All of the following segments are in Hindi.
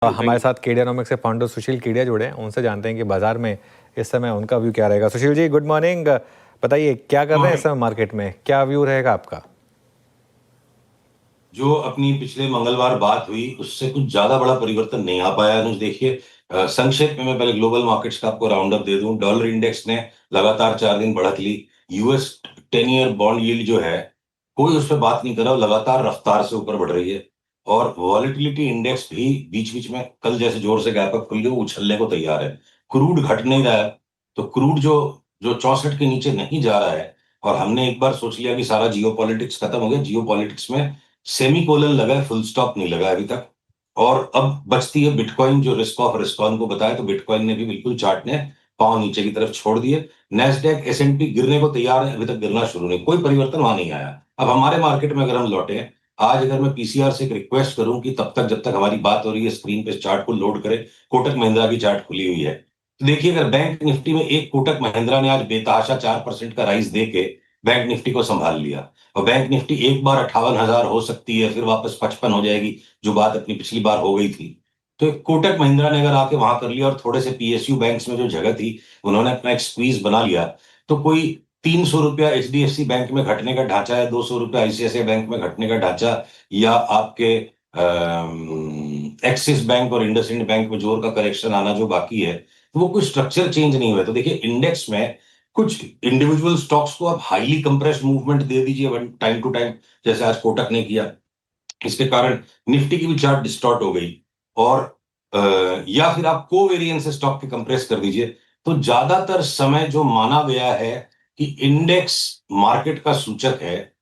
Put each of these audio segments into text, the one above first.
हमारे साथ केडियानॉमिक्स से फाउंडर सुशील केडिया जुड़े हैं। उनसे जानते हैं कि बाजार में इस समय उनका व्यू क्या रहेगा। Sushil ji, good morning. बताइए क्या कर रहे हैं इस समय मार्केट में, क्या व्यू रहेगा आपका? जो अपनी पिछले मंगलवार बात हुई उससे कुछ ज्यादा बड़ा परिवर्तन नहीं आ पाया अनुज। देखिए, संक्षेप में मैं पहले ग्लोबल मार्केट्स का आपको राउंड अप दे दूं। डॉलर इंडेक्स ने लगातार 4 दिन बढ़त ली। यूएस 10 ईयर बॉन्ड यील्ड जो है, कोई उस पर बात नहीं कर रहा, लगातार रफ्तार से ऊपर बढ़ रही है। और वॉलेटिलिटी इंडेक्स भी बीच बीच में कल जैसे जोर से गैप अप खुल गया, वो उछलने को तैयार है। क्रूड घट नहीं रहा है, तो क्रूड जो जो 64 के नीचे नहीं जा रहा है। और हमने एक बार सोच लिया कि सारा जियो पॉलिटिक्स खत्म हो गया। जियो पॉलिटिक्स में सेमी कोलन लगा है, फुल स्टॉप नहीं लगा है अभी तक। और अब बचती है बिटकॉइन, जो रिस्क ऑफ रिस्कॉन को बताया, तो बिटकॉइन ने भी बिल्कुल चार्ट ने पांव नीचे की तरफ छोड़ दिए। नेस्डेक एसएनपी गिरने को तैयार है, अभी तक गिरना शुरू नहीं, कोई परिवर्तन वहां नहीं आया। अब हमारे मार्केट में अगर हम लौटे, आज अगर मैं पीसीआर से एक रिक्वेस्ट करूं कि तब तक जब तक हमारी बात हो रही है स्क्रीन पे चार्ट को लोड करे, कोटक महिंद्रा की चार्ट खुली हुई है। तो देखिए, अगर बैंक निफ्टी में एक कोटक महिंद्रा ने आज बेतहाशा 4% का राइज दे के बैंक निफ्टी को संभाल लिया, और बैंक निफ्टी एक बार 58,000 हो सकती है, फिर वापस 55 हो जाएगी, जो बात अपनी पिछली बार हो गई थी। तो एक कोटक महिंद्रा ने अगर आके वहां कर लिया, और थोड़े से पीएसयू बैंक्स में जो जगह थी उन्होंने अपना एक स्क्वीज बना लिया, तो कोई 300 रुपया एचडीएफसी बैंक में घटने का ढांचा है, 200 रुपया आईसीआईसीआई बैंक में घटने का ढांचा, या आपके एक्सिस बैंक और इंडसइंड बैंक में जोर का करेक्शन आना जो बाकी है, तो वो कोई स्ट्रक्चर चेंज नहीं हुआ। तो देखिए, इंडेक्स में कुछ इंडिविजुअल स्टॉक्स को आप हाईली कंप्रेस्ड मूवमेंट दे दीजिए टाइम टू टाइम, जैसे आज कोटक ने किया। इसके कारण निफ्टी की भी चार्ट डिस्टॉर्ट हो गई। और या फिर आप कोवेरिएंस स्टॉक के कंप्रेस कर दीजिए। तो ज्यादातर समय जो माना गया है कि इंडेक्स मार्केट का सूचक है,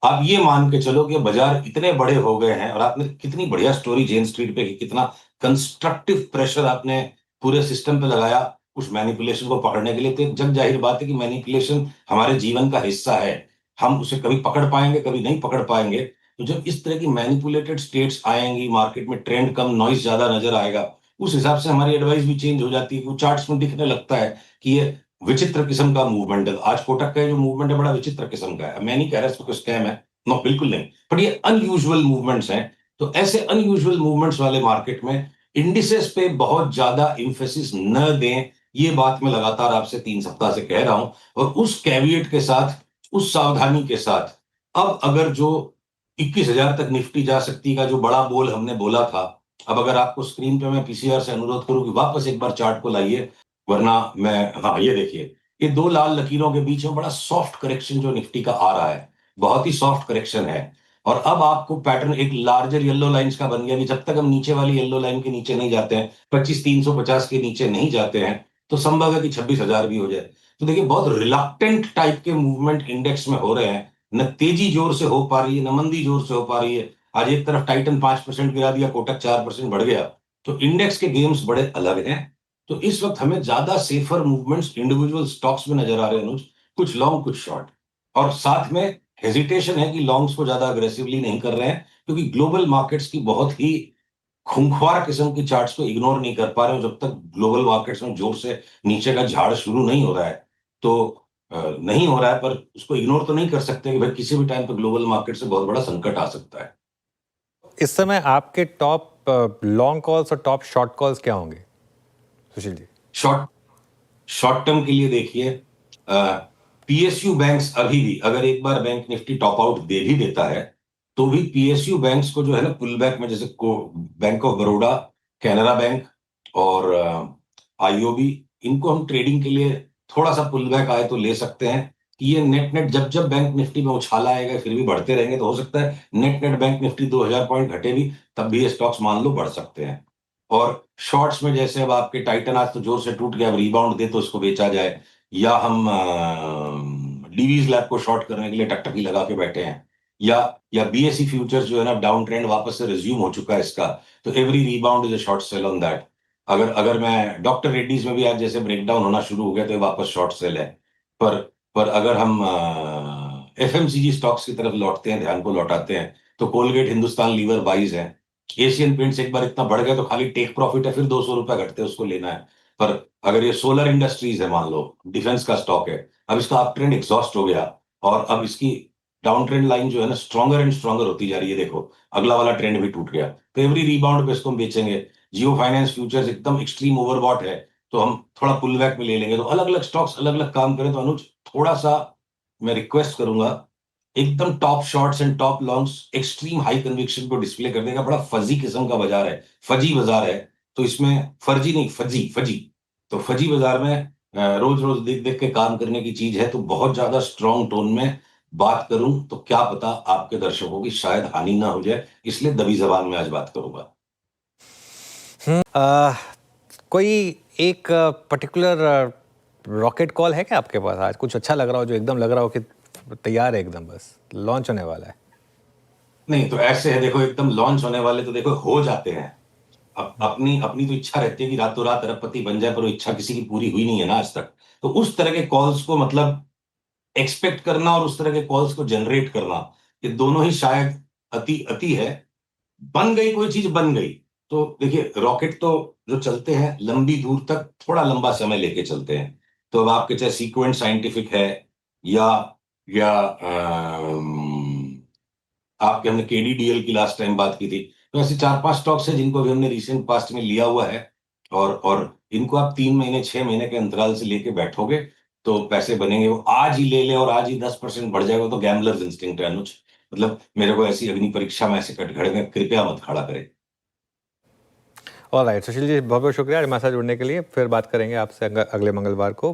आप ये मान के चलो कि बाजार इतने बड़े हो गए हैं। और आपने कितनी बढ़िया स्टोरी जेन स्ट्रीट पे की, कितना कंस्ट्रक्टिव प्रेशर आपने पूरे सिस्टम पे लगाया उस मैनिपुलेशन को पकड़ने के लिए। तो एक जग जाहिर बात है कि मैनिपुलेशन हमारे जीवन का हिस्सा है। हम उसे कभी पकड़ पाएंगे, कभी नहीं पकड़ पाएंगे। तो जब इस तरह की मैनिपुलेटेड स्टेट्स आएंगी मार्केट में, ट्रेंड कम, नॉइज ज्यादा नजर आएगा, उस हिसाब से हमारी एडवाइस भी चेंज हो जाती है। वो चार्ट्स में दिखने लगता है कि ये विचित्र किस्म का मूवमेंट है। आज कोटक का जो मूवमेंट है, बड़ा विचित्र किस्म का है। मैं नहीं कह रहा इसमें कोई स्कैम है, नो, बिल्कुल नहीं, पर ये अनयूजुअल मूवमेंट्स हैं। तो ऐसे अनयूजुअल मूवमेंट्स वाले मार्केट में इंडिसेस पे बहुत ज्यादा इंफेसिस न दें, ये बात मैं लगातार आपसे 3 सप्ताह से कह रहा हूं। और उस कैविएट के साथ, उस सावधानी के साथ, अब अगर जो 21,000 तक निफ्टी जा सकती का जो बड़ा बोल हमने बोला था, अब अगर आपको स्क्रीन पे मैं पीसीआर से अनुरोध करूं कि वापस एक बार चार्ट को लाइए, वरना मैं, हाँ ये देखिए, ये दो लाल लकीरों के बीच में बड़ा सॉफ्ट करेक्शन जो निफ्टी का आ रहा है, बहुत ही सॉफ्ट करेक्शन है। और अब आपको पैटर्न एक लार्जर येलो लाइंस का बन गया कि जब तक हम नीचे वाली येलो लाइन के नीचे नहीं जाते हैं, 25,350 के नीचे नहीं जाते हैं, तो संभव है कि 26,000 भी हो जाए। तो देखिए, बहुत रिलक्टेंट टाइप के मूवमेंट इंडेक्स में हो रहे हैं। न तेजी जोर से हो पा रही है, न मंदी जोर से हो पा रही है। आज एक तरफ टाइटन 5% गिरा दिया, कोटक 4% बढ़ गया। तो इंडेक्स के गेम्स बड़े अलग हैं। तो इस वक्त हमें ज्यादा सेफर मूवमेंट्स इंडिविजुअल स्टॉक्स में नजर आ रहे हैं अनुज, कुछ लॉन्ग कुछ शॉर्ट। और साथ में हेजिटेशन है कि लॉन्ग्स को ज्यादा अग्रेसिवली नहीं कर रहे हैं, क्योंकि ग्लोबल मार्केट्स की बहुत ही खूंखार किस्म की चार्ट्स को इग्नोर नहीं कर पा रहे हो। जब तक ग्लोबल मार्केट्स में जोर से नीचे का झाड़ शुरू नहीं हो रहा है, तो नहीं हो रहा है, पर उसको इग्नोर तो नहीं कर सकते कि भाई किसी भी टाइम पर ग्लोबल मार्केट से बहुत बड़ा संकट आ सकता है। इस समय आपके टॉप लॉन्ग कॉल्स और टॉप शॉर्ट कॉल्स क्या होंगे Sushil ji? Short short term के लिए देखिए, पीएसयू बैंक्स अभी भी, अगर एक बार बैंक निफ्टी टॉप आउट दे भी देता है, तो भी पीएसयू बैंक्स को जो है ना, पुल बैक में, जैसे bank of Baroda, Canara bank और आईओबी, इनको हम ट्रेडिंग के लिए थोड़ा सा पुल बैक आए तो ले सकते हैं। कि ये नेट नेट जब जब बैंक निफ्टी में उछाला आएगा, फिर भी बढ़ते रहेंगे, तो हो सकता है net net bank Nifty 2,000 point घटे भी, तब भी ये स्टॉक्स मान लो बढ़ सकते हैं। और शॉर्ट्स में जैसे अब आपके टाइटन आज तो जोर से टूट गया, अब रिबाउंड दे तो इसको बेचा जाए, या हम डीवीज लैब को शॉर्ट करने के लिए टकटकी लगा के बैठे हैं, या बीएसई फ्यूचर्स जो है ना, डाउन ट्रेंड वापस से रिज्यूम हो चुका है इसका, तो every rebound is a short cell on that. अगर अगर मैं डॉक्टर रेड्डीज में भी आज जैसे ब्रेकडाउन होना शुरू हो गया, तो ये वापस शॉर्ट सेल है। पर पर अगर हम एफएमसीजी स्टॉक्स की तरफ लौटते हैं, ध्यान को लौटाते हैं, तो कोलगेट, हिंदुस्तान लीवर बाइज है। एशियन पेंट्स एक बार इतना बढ़ गया तो खाली टेक प्रॉफिट है, फिर 200 रुपया घटते हैं, उसको लेना है। पर अगर ये सोलर इंडस्ट्रीज है, मान लो डिफेंस का स्टॉक है, अब इसका अप ट्रेंड एग्जॉस्ट हो गया, और अब इसकी डाउन ट्रेंड लाइन जो है ना, स्ट्रॉन्गर एंड स्ट्रॉन्गर होती जा रही है। देखो, अगला वाला ट्रेंड भी टूट गया, तो एवरी रिबाउंड पे इसको हम बेचेंगे। जियो फाइनेंस फ्यूचर्स एकदम एक्सट्रीम ओवरबॉट है, तो हम थोड़ा पुल बैक में ले लेंगे। तो अलग अलग स्टॉक्स अलग अलग काम करें। तो अनुज, थोड़ा सा मैं रिक्वेस्ट करूंगा, एकदम top shorts and top longs extreme high conviction को डिस्प्ले कर देगा। बड़ा फजी किस्म का बाजार है, फजी बाजार है। तो इसमें फर्जी नहीं, फजी फजी। तो फजी बाजार में रोज रोज देख देख के काम करने की चीज है। तो बहुत ज्यादा स्ट्रॉन्ग टोन में बात करूं तो क्या पता आपके दर्शकों की शायद हानि ना हो जाए, इसलिए दबी जबान में आज बात करूंगा। कोई एक पर्टिकुलर रॉकेट कॉल है क्या आपके पास आज? कुछ अच्छा लग रहा हो जो एकदम लग रहा हो कि तैयार है, एकदम बस लॉन्च होने वाला है? नहीं, तो ऐसे है, देखो एकदम लॉन्च होने वाले तो देखो हो जाते हैं। अपनी अपनी तो इच्छा रहती है कि रातों रात अरबपति बन जाए, पर वो इच्छा किसी की पूरी हुई नहीं है ना आज तक। तो उस तरह के कॉल्स को मतलब एक्सपेक्ट करना और उस तरह के कॉल्स को जनरेट करना, ये दोनों ही शायद अति अति है। बन गई कोई चीज, बन गई। तो देखिए, रॉकेट तो जो चलते हैं लंबी दूर तक थोड़ा लंबा समय लेके चलते हैं। तो अब आपके चाहे सीक्वेंट साइंटिफिक है या आपके, हमने केडीडीएल की लास्ट टाइम बात की थी। तो ऐसे 4-5 स्टॉक्स हैं जिनको भी हमने रिसेंट पास्ट में लिया हुआ है। और इनको आप 3 महीने 6 महीने के अंतराल से लेके बैठोगे तो पैसे बनेंगे। वो आज ही ले लें और आज ही 10% बढ़ जाएगा तो गैम्बलर्स इंस्टिंक्ट है अनुज। मतलब मेरे को ऐसी अग्नि परीक्षा में ऐसे कटघरे में कृपया मत खड़ा करें। ऑलराइट सुशील जी, बहुत बहुत शुक्रिया हमारे साथ जुड़ने के लिए। फिर बात करेंगे आपसे अगले मंगलवार को।